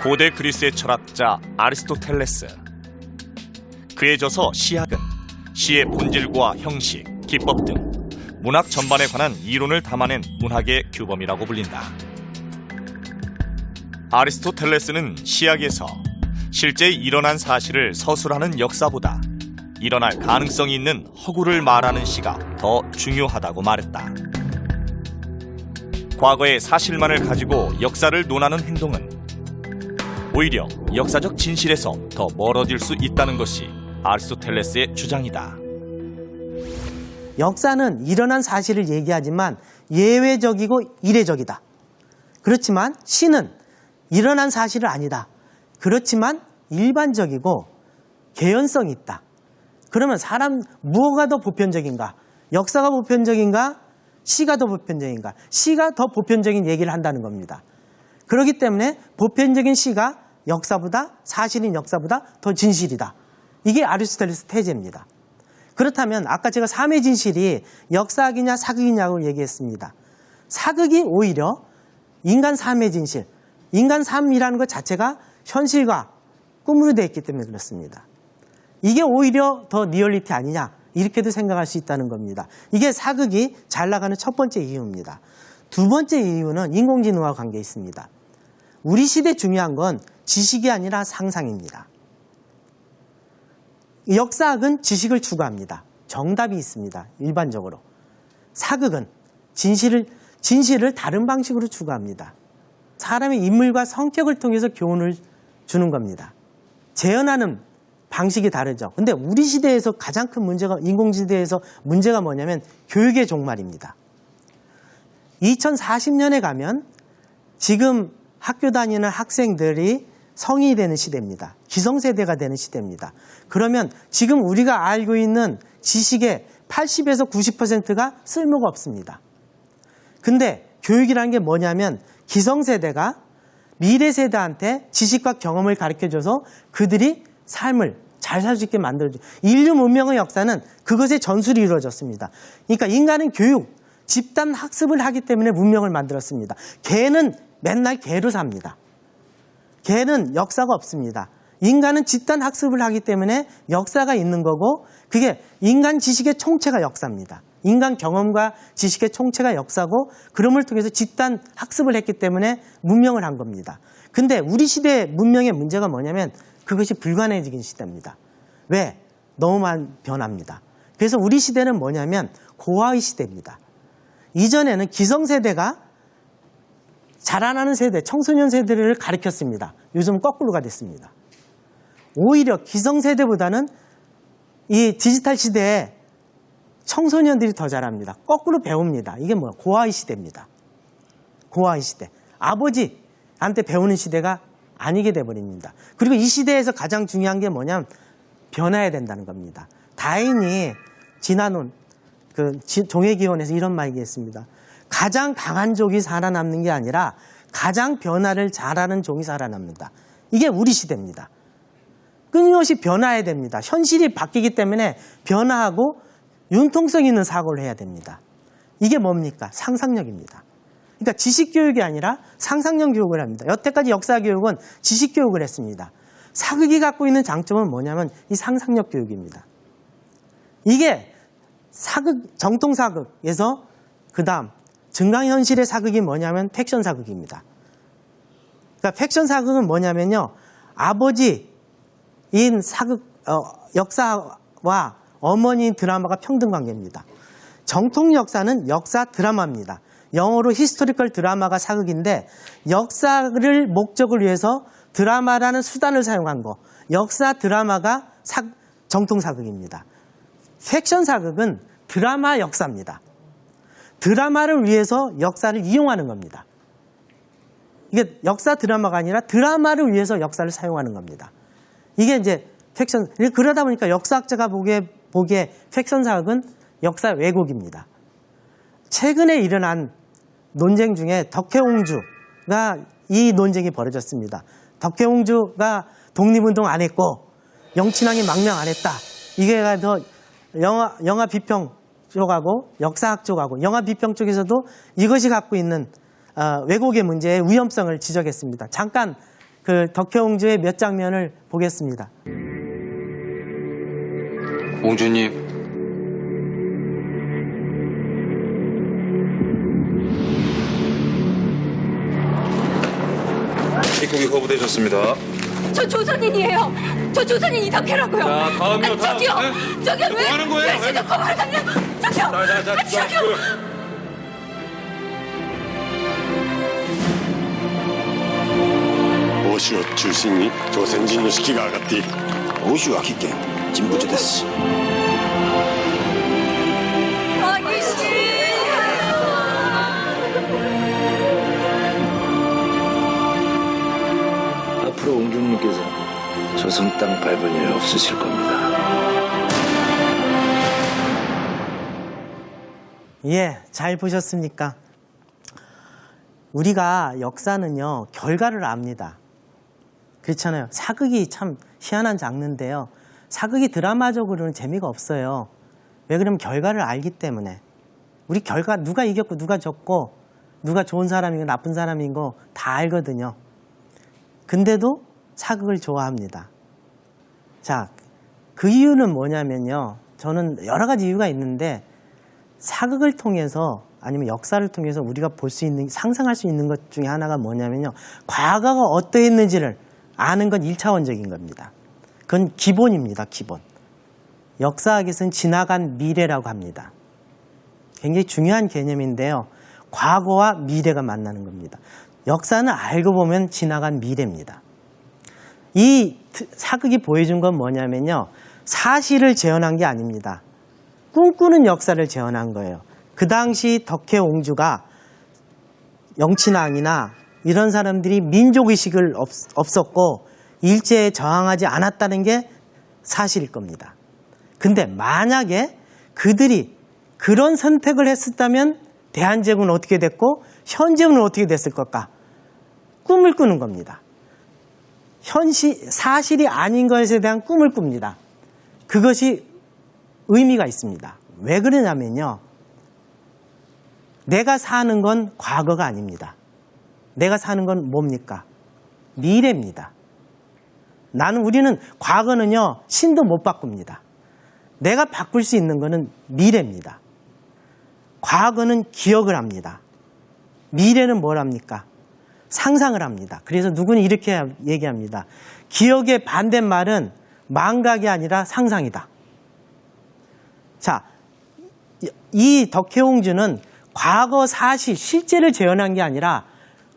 고대 그리스의 철학자 아리스토텔레스. 그에 져서 시학은 시의 본질과 형식, 기법 등 문학 전반에 관한 이론을 담아낸 문학의 규범이라고 불린다. 아리스토텔레스는 시학에서 실제 일어난 사실을 서술하는 역사보다 일어날 가능성이 있는 허구를 말하는 시가 더 중요하다고 말했다. 과거의 사실만을 가지고 역사를 논하는 행동은 오히려 역사적 진실에서 더 멀어질 수 있다는 것이 아리스토텔레스의 주장이다. 역사는 일어난 사실을 얘기하지만 예외적이고 이례적이다. 그렇지만 시는 일어난 사실은 아니다. 그렇지만 일반적이고 개연성이 있다. 그러면 무엇가 더 보편적인가? 역사가 보편적인가? 시가 더 보편적인가? 시가 더 보편적인 얘기를 한다는 겁니다. 그렇기 때문에 보편적인 시가 사실인 역사보다 더 진실이다. 이게 아리스토텔레스 태제입니다. 그렇다면 아까 제가 삼의 진실이 역사학이냐 사극이냐고 얘기했습니다. 사극이 오히려 인간 삶의 진실, 인간 삶이라는 것 자체가 현실과 꿈으로 되어 있기 때문에 그렇습니다. 이게 오히려 더 리얼리티 아니냐 이렇게도 생각할 수 있다는 겁니다. 이게 사극이 잘 나가는 첫 번째 이유입니다. 두 번째 이유는 인공지능과 관계에 있습니다. 우리 시대 중요한 건 지식이 아니라 상상입니다. 역사학은 지식을 추구합니다. 정답이 있습니다. 일반적으로. 사극은 진실을 다른 방식으로 추구합니다. 사람의 인물과 성격을 통해서 교훈을 주는 겁니다. 재현하는 방식이 다르죠. 근데 우리 시대에서 가장 큰 문제가, 인공지대에서 문제가 뭐냐면 교육의 종말입니다. 2040년에 가면 지금 학교 다니는 학생들이 성인이 되는 시대입니다. 기성세대가 되는 시대입니다. 그러면 지금 우리가 알고 있는 지식의 80에서 90%가 쓸모가 없습니다. 근데 교육이라는 게 뭐냐면 기성세대가 미래 세대한테 지식과 경험을 가르쳐줘서 그들이 삶을 잘 살 수 있게 만들어줘. 인류 문명의 역사는 그것의 전술이 이루어졌습니다. 그러니까 인간은 교육, 집단 학습을 하기 때문에 문명을 만들었습니다. 개는 맨날 개로 삽니다. 개는 역사가 없습니다. 인간은 집단 학습을 하기 때문에 역사가 있는 거고 그게 인간 지식의 총체가 역사입니다. 인간 경험과 지식의 총체가 역사고 그럼을 통해서 집단 학습을 했기 때문에 문명을 한 겁니다. 근데 우리 시대의 문명의 문제가 뭐냐면 그것이 불가능해진 시대입니다. 왜? 너무 많은 변화입니다. 그래서 우리 시대는 뭐냐면 고아의 시대입니다. 이전에는 기성세대가 자라나는 세대, 청소년 세대를 가르쳤습니다. 요즘은 거꾸로가 됐습니다. 오히려 기성세대보다는 이 디지털 시대에 청소년들이 더 잘합니다. 거꾸로 배웁니다. 이게 뭐야? 고아의 시대입니다. 고아의 시대. 아버지한테 배우는 시대가 아니게 돼버립니다. 그리고 이 시대에서 가장 중요한 게 뭐냐면 변화해야 된다는 겁니다. 다행히 지난혼 종회기원에서 이런 말 얘기했습니다. 가장 강한 종이 살아남는 게 아니라 가장 변화를 잘하는 종이 살아남는다. 이게 우리 시대입니다. 끊임없이 변화해야 됩니다. 현실이 바뀌기 때문에 변화하고 융통성 있는 사고를 해야 됩니다. 이게 뭡니까? 상상력입니다. 그러니까 지식교육이 아니라 상상력 교육을 합니다. 여태까지 역사교육은 지식교육을 했습니다. 사극이 갖고 있는 장점은 뭐냐면 이 상상력 교육입니다. 이게 정통사극에서 그 다음 증강현실의 사극이 뭐냐면 팩션 사극입니다. 그러니까 팩션 사극은 뭐냐면요. 아버지인 역사와 어머니인 드라마가 평등 관계입니다. 정통 역사는 역사 드라마입니다. 영어로 히스토리컬 드라마가 사극인데 역사를 목적을 위해서 드라마라는 수단을 사용한 거. 역사 드라마가 정통 사극입니다. 팩션 사극은 드라마 역사입니다. 드라마를 위해서 역사를 이용하는 겁니다. 이게 역사 드라마가 아니라 드라마를 위해서 역사를 사용하는 겁니다. 이게 이제 팩션, 그러다 보니까 역사학자가 보기에 팩션 사극은 역사 왜곡입니다. 최근에 일어난 논쟁 중에 덕혜옹주가 이 논쟁이 벌어졌습니다. 덕혜옹주가 독립운동 안 했고 영친왕이 망명 안 했다. 이게 더 영화 비평 쪽하고 역사학 쪽하고 영화 비평 쪽에서도 이것이 갖고 있는 왜곡의 문제의 위험성을 지적했습니다. 잠깐 그 덕혜옹주의 몇 장면을 보겠습니다. 옹주님, 입국이 거부되셨습니다. 저 조선인이에요. 저 조선인 이덕혜라고요. 자, 다음이요, 다음. 저기요. 네? 저기요. 뭐 하는 거예요? 왜 지금 거부를 당겨? 저기요. 저기요. 欧州を中心に朝鮮人の士気が上がっている。欧州は危険人物です 아니시. 앞으로 옹중님께서 조선 땅 밟을 일 없으실 겁니다. 예, 잘 보셨습니까? 우리가 역사는요, 결과를 압니다. 그렇잖아요. 사극이 참 희한한 장르인데요. 사극이 드라마적으로는 재미가 없어요. 왜 그러면 결과를 알기 때문에. 우리 결과 누가 이겼고 누가 졌고 누가 좋은 사람이고 나쁜 사람인 거 다 알거든요. 근데도 사극을 좋아합니다. 자, 그 이유는 뭐냐면요. 저는 여러 가지 이유가 있는데 사극을 통해서 아니면 역사를 통해서 우리가 볼 수 있는, 상상할 수 있는 것 중에 하나가 뭐냐면요. 과거가 어떠했는지를 아는 건 1차원적인 겁니다. 그건 기본입니다. 기본. 역사학에서는 지나간 미래라고 합니다. 굉장히 중요한 개념인데요. 과거와 미래가 만나는 겁니다. 역사는 알고 보면 지나간 미래입니다. 이 사극이 보여준 건 뭐냐면요. 사실을 재현한 게 아닙니다. 꿈꾸는 역사를 재현한 거예요. 그 당시 덕혜옹주가 영친왕이나 이런 사람들이 민족의식을 없었고 일제에 저항하지 않았다는 게 사실일 겁니다. 근데 만약에 그들이 그런 선택을 했었다면 대한제국은 어떻게 됐고 현재는 어떻게 됐을 걸까? 꿈을 꾸는 겁니다. 사실이 아닌 것에 대한 꿈을 꿉니다. 그것이 의미가 있습니다. 왜 그러냐면요. 내가 사는 건 과거가 아닙니다. 내가 사는 건 뭡니까? 미래입니다. 우리는 과거는요, 신도 못 바꿉니다. 내가 바꿀 수 있는 거는 미래입니다. 과거는 기억을 합니다. 미래는 뭘 합니까? 상상을 합니다. 그래서 누구는 이렇게 얘기합니다. 기억의 반대말은 망각이 아니라 상상이다. 자, 이 덕혜옹주는 과거 사실, 실제를 재현한 게 아니라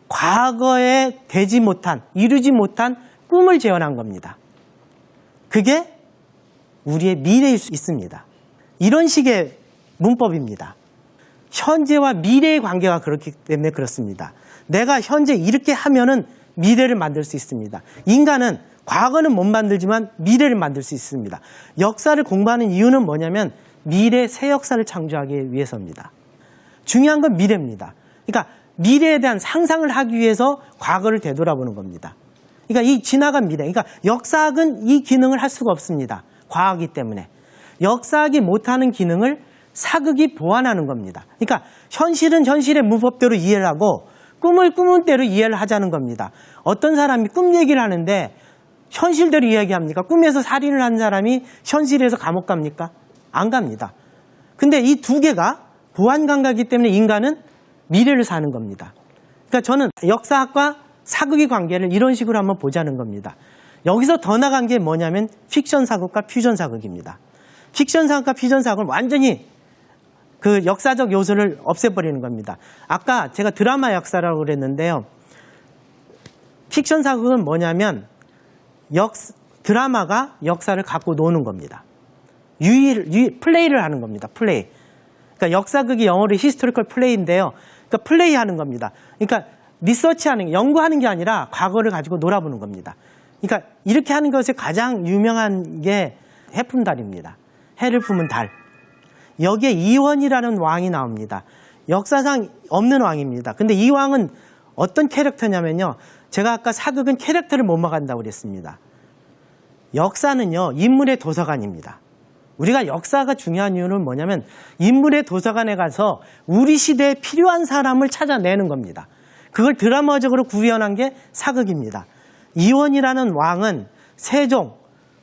과거에 되지 못한, 이루지 못한 꿈을 재현한 겁니다. 그게 우리의 미래일 수 있습니다. 이런 식의 문법입니다. 현재와 미래의 관계가 그렇기 때문에 그렇습니다. 내가 현재 이렇게 하면은 미래를 만들 수 있습니다. 인간은 과거는 못 만들지만 미래를 만들 수 있습니다. 역사를 공부하는 이유는 뭐냐면 미래 새 역사를 창조하기 위해서입니다. 중요한 건 미래입니다. 그러니까 미래에 대한 상상을 하기 위해서 과거를 되돌아보는 겁니다. 그러니까 이 지나간 미래, 그러니까 역사학은 이 기능을 할 수가 없습니다. 과학이기 때문에. 역사학이 못하는 기능을 사극이 보완하는 겁니다. 그러니까 현실은 현실의 문법대로 이해를 하고 꿈을 꾸는 대로 이해를 하자는 겁니다. 어떤 사람이 꿈 얘기를 하는데 현실대로 이야기합니까? 꿈에서 살인을 한 사람이 현실에서 감옥 갑니까? 안 갑니다. 근데 이 두 개가 보완 감각이기 때문에 인간은 미래를 사는 겁니다. 그러니까 저는 역사학과 사극의 관계를 이런 식으로 한번 보자는 겁니다. 여기서 더 나간 게 뭐냐면 픽션 사극과 퓨전 사극입니다. 픽션 사극과 퓨전 사극은 완전히 그 역사적 요소를 없애버리는 겁니다. 아까 제가 드라마 역사라고 그랬는데요. 픽션 사극은 뭐냐면 드라마가 역사를 갖고 노는 겁니다. 플레이를 하는 겁니다. 플레이. 그러니까 역사극이 영어로 히스토리컬 플레이인데요. 그러니까 플레이 하는 겁니다. 그러니까 리서치하는, 연구하는 게 아니라 과거를 가지고 놀아보는 겁니다. 그러니까 이렇게 하는 것에 가장 유명한 게 해품달입니다. 해를 품은 달. 여기에 이원이라는 왕이 나옵니다. 역사상 없는 왕입니다. 근데 이 왕은 어떤 캐릭터냐면요. 제가 아까 사극은 캐릭터를 못 막았다고 그랬습니다. 역사는요, 인물의 도서관입니다. 우리가 역사가 중요한 이유는 뭐냐면 인물의 도서관에 가서 우리 시대에 필요한 사람을 찾아내는 겁니다. 그걸 드라마적으로 구현한 게 사극입니다. 이원이라는 왕은 세종,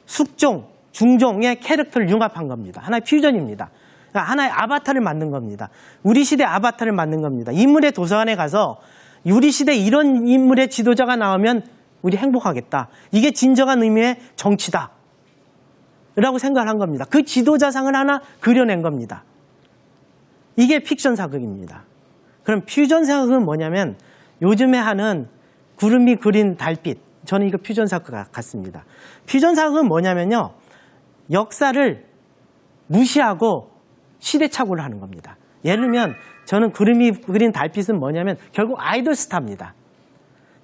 숙종, 중종의 캐릭터를 융합한 겁니다. 하나의 퓨전입니다. 그러니까 하나의 아바타를 만든 겁니다. 우리 시대 아바타를 만든 겁니다. 인물의 도서관에 가서 우리 시대 이런 인물의 지도자가 나오면 우리 행복하겠다. 이게 진정한 의미의 정치다. 라고 생각을 한 겁니다. 그 지도자상을 하나 그려낸 겁니다. 이게 픽션 사극입니다. 그럼 퓨전 사극은 뭐냐면 요즘에 하는 구름이 그린 달빛. 저는 이거 퓨전 사극 같습니다. 퓨전 사극은 뭐냐면요. 역사를 무시하고 시대착오를 하는 겁니다. 예를 들면 저는 구름이 그린 달빛은 뭐냐면 결국 아이돌 스타입니다.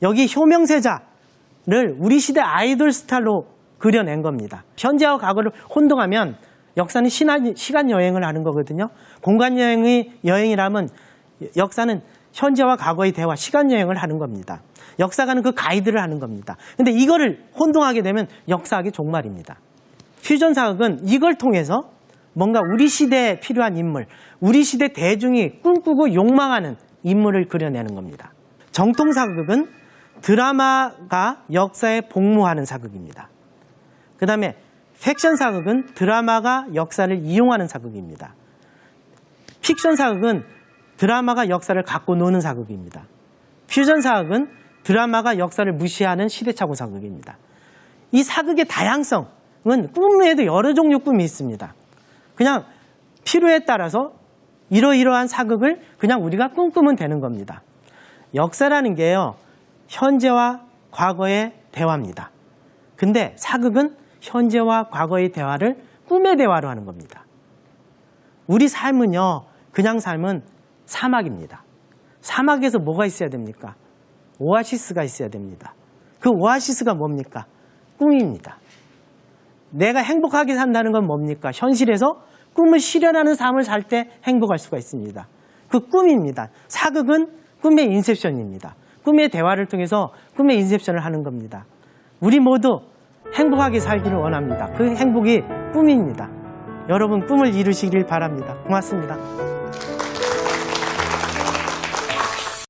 여기 효명세자를 우리 시대 아이돌 스타로 그려낸 겁니다. 현재와 과거를 혼동하면 역사는 시간 여행을 하는 거거든요. 공간 여행이라면 역사는 현재와 과거의 대화, 시간 여행을 하는 겁니다. 역사가는 그 가이드를 하는 겁니다. 근데 이거를 혼동하게 되면 역사학의 종말입니다. 퓨전 사극은 이걸 통해서 뭔가 우리 시대에 필요한 인물, 우리 시대 대중이 꿈꾸고 욕망하는 인물을 그려내는 겁니다. 정통 사극은 드라마가 역사에 복무하는 사극입니다. 그 다음에 팩션 사극은 드라마가 역사를 이용하는 사극입니다. 픽션 사극은 드라마가 역사를 갖고 노는 사극입니다. 퓨전 사극은 드라마가 역사를 무시하는 시대착오 사극입니다. 이 사극의 다양성은 꿈에도 여러 종류 꿈이 있습니다. 그냥 필요에 따라서 이러이러한 사극을 그냥 우리가 꿈꾸면 되는 겁니다. 역사라는 게요, 현재와 과거의 대화입니다. 근데 사극은 현재와 과거의 대화를 꿈의 대화로 하는 겁니다. 우리 삶은요, 그냥 삶은 사막입니다. 사막에서 뭐가 있어야 됩니까? 오아시스가 있어야 됩니다. 그 오아시스가 뭡니까? 꿈입니다. 내가 행복하게 산다는 건 뭡니까? 현실에서 꿈을 실현하는 삶을 살 때 행복할 수가 있습니다. 그 꿈입니다. 사극은 꿈의 인셉션입니다. 꿈의 대화를 통해서 꿈의 인셉션을 하는 겁니다. 우리 모두 행복하게 살기를 원합니다. 그 행복이 꿈입니다. 여러분 꿈을 이루시길 바랍니다. 고맙습니다.